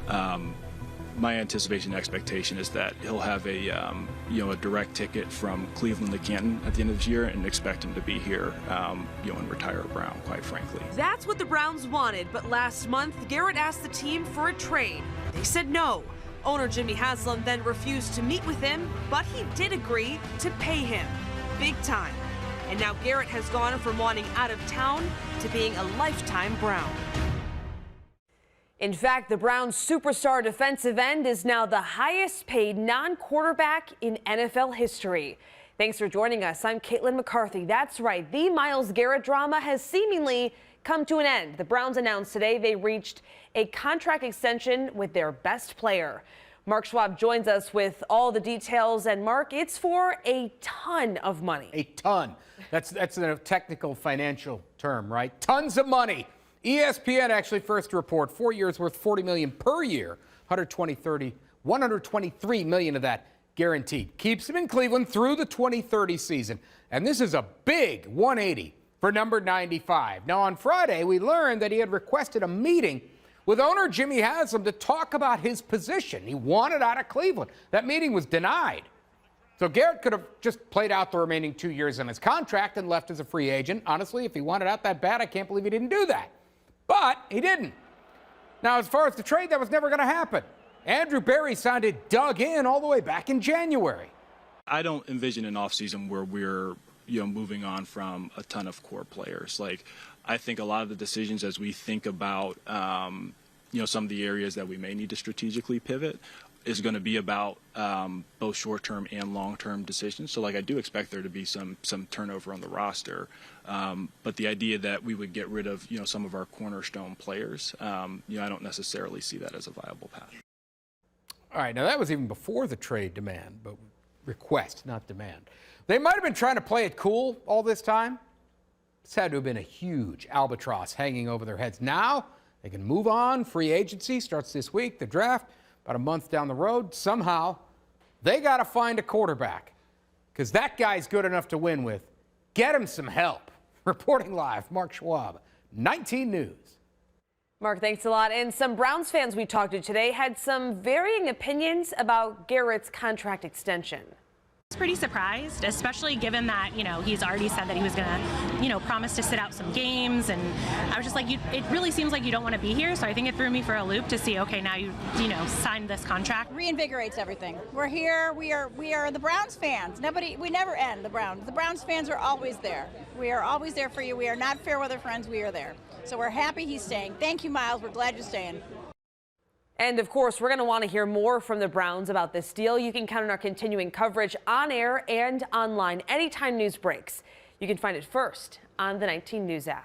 My anticipation and expectation is that he'll have a a direct ticket from Cleveland to Canton at the end of this year, and expect him to be here and retire a Brown, quite frankly. That's what the Browns wanted, but last month Garrett asked the team for a trade. They said no. Owner Jimmy Haslam then refused to meet with him, but he did agree to pay him big time. And now Garrett has gone from wanting out of town to being a lifetime Brown. In fact, the Browns' superstar defensive end is now the highest paid non-quarterback in NFL history. Thanks for joining us. I'm Caitlin McCarthy. That's right, the Myles Garrett drama has seemingly come to an end. The Browns announced today they reached a contract extension with their best player. Mark Schwab joins us with all the details. And Mark, it's for a ton of money. A ton. That's a technical financial term, right? Tons of money. ESPN actually first to report 4 years worth $40 million per year, 123 million of that guaranteed. Keeps him in Cleveland through the 2030 season. And this is a big 180 for number 95. Now on Friday, we learned that he had requested a meeting with owner Jimmy Haslam to talk about his position. He wanted out of Cleveland. That meeting was denied. So Garrett could have just played out the remaining 2 years on his contract and left as a free agent. Honestly, if he wanted out that bad, I can't believe he didn't do that. But he didn't. Now, as far as the trade, that was never going to happen. Andrew Berry sounded dug in all the way back in January. I don't envision an offseason where we're moving on from a ton of core players. Like, I think a lot of the decisions as we think about some of the areas that we may need to strategically pivot is going to be about both short-term and long-term decisions. So, I do expect there to be some turnover on the roster. But the idea that we would get rid of, some of our cornerstone players, I don't necessarily see that as a viable path. All right, now that was even before the trade demand, but request, not demand. They might have been trying to play it cool all this time. It's had to have been a huge albatross hanging over their heads. Now they can move on. Free agency starts this week. The draft about a month down the road. Somehow they got to find a quarterback because that guy's good enough to win with. Get him some help. Reporting live, Mark Schwab, 19 News. Mark, thanks a lot. And some Browns fans we talked to today had some varying opinions about Garrett's contract extension. I was pretty surprised, especially given that, he's already said that he was going to, promise to sit out some games. And I was just like, it really seems like you don't want to be here. So I think it threw me for a loop to see, okay, now you signed this contract. Reinvigorates everything. We're here. We are the Browns fans. We never end the Browns. The Browns fans are always there. We are always there for you. We are not fair weather friends. We are there. So we're happy he's staying. Thank you, Myles. We're glad you're staying. And of course, we're going to want to hear more from the Browns about this deal. You can count on our continuing coverage on air and online anytime news breaks. You can find it first on the 19 News app.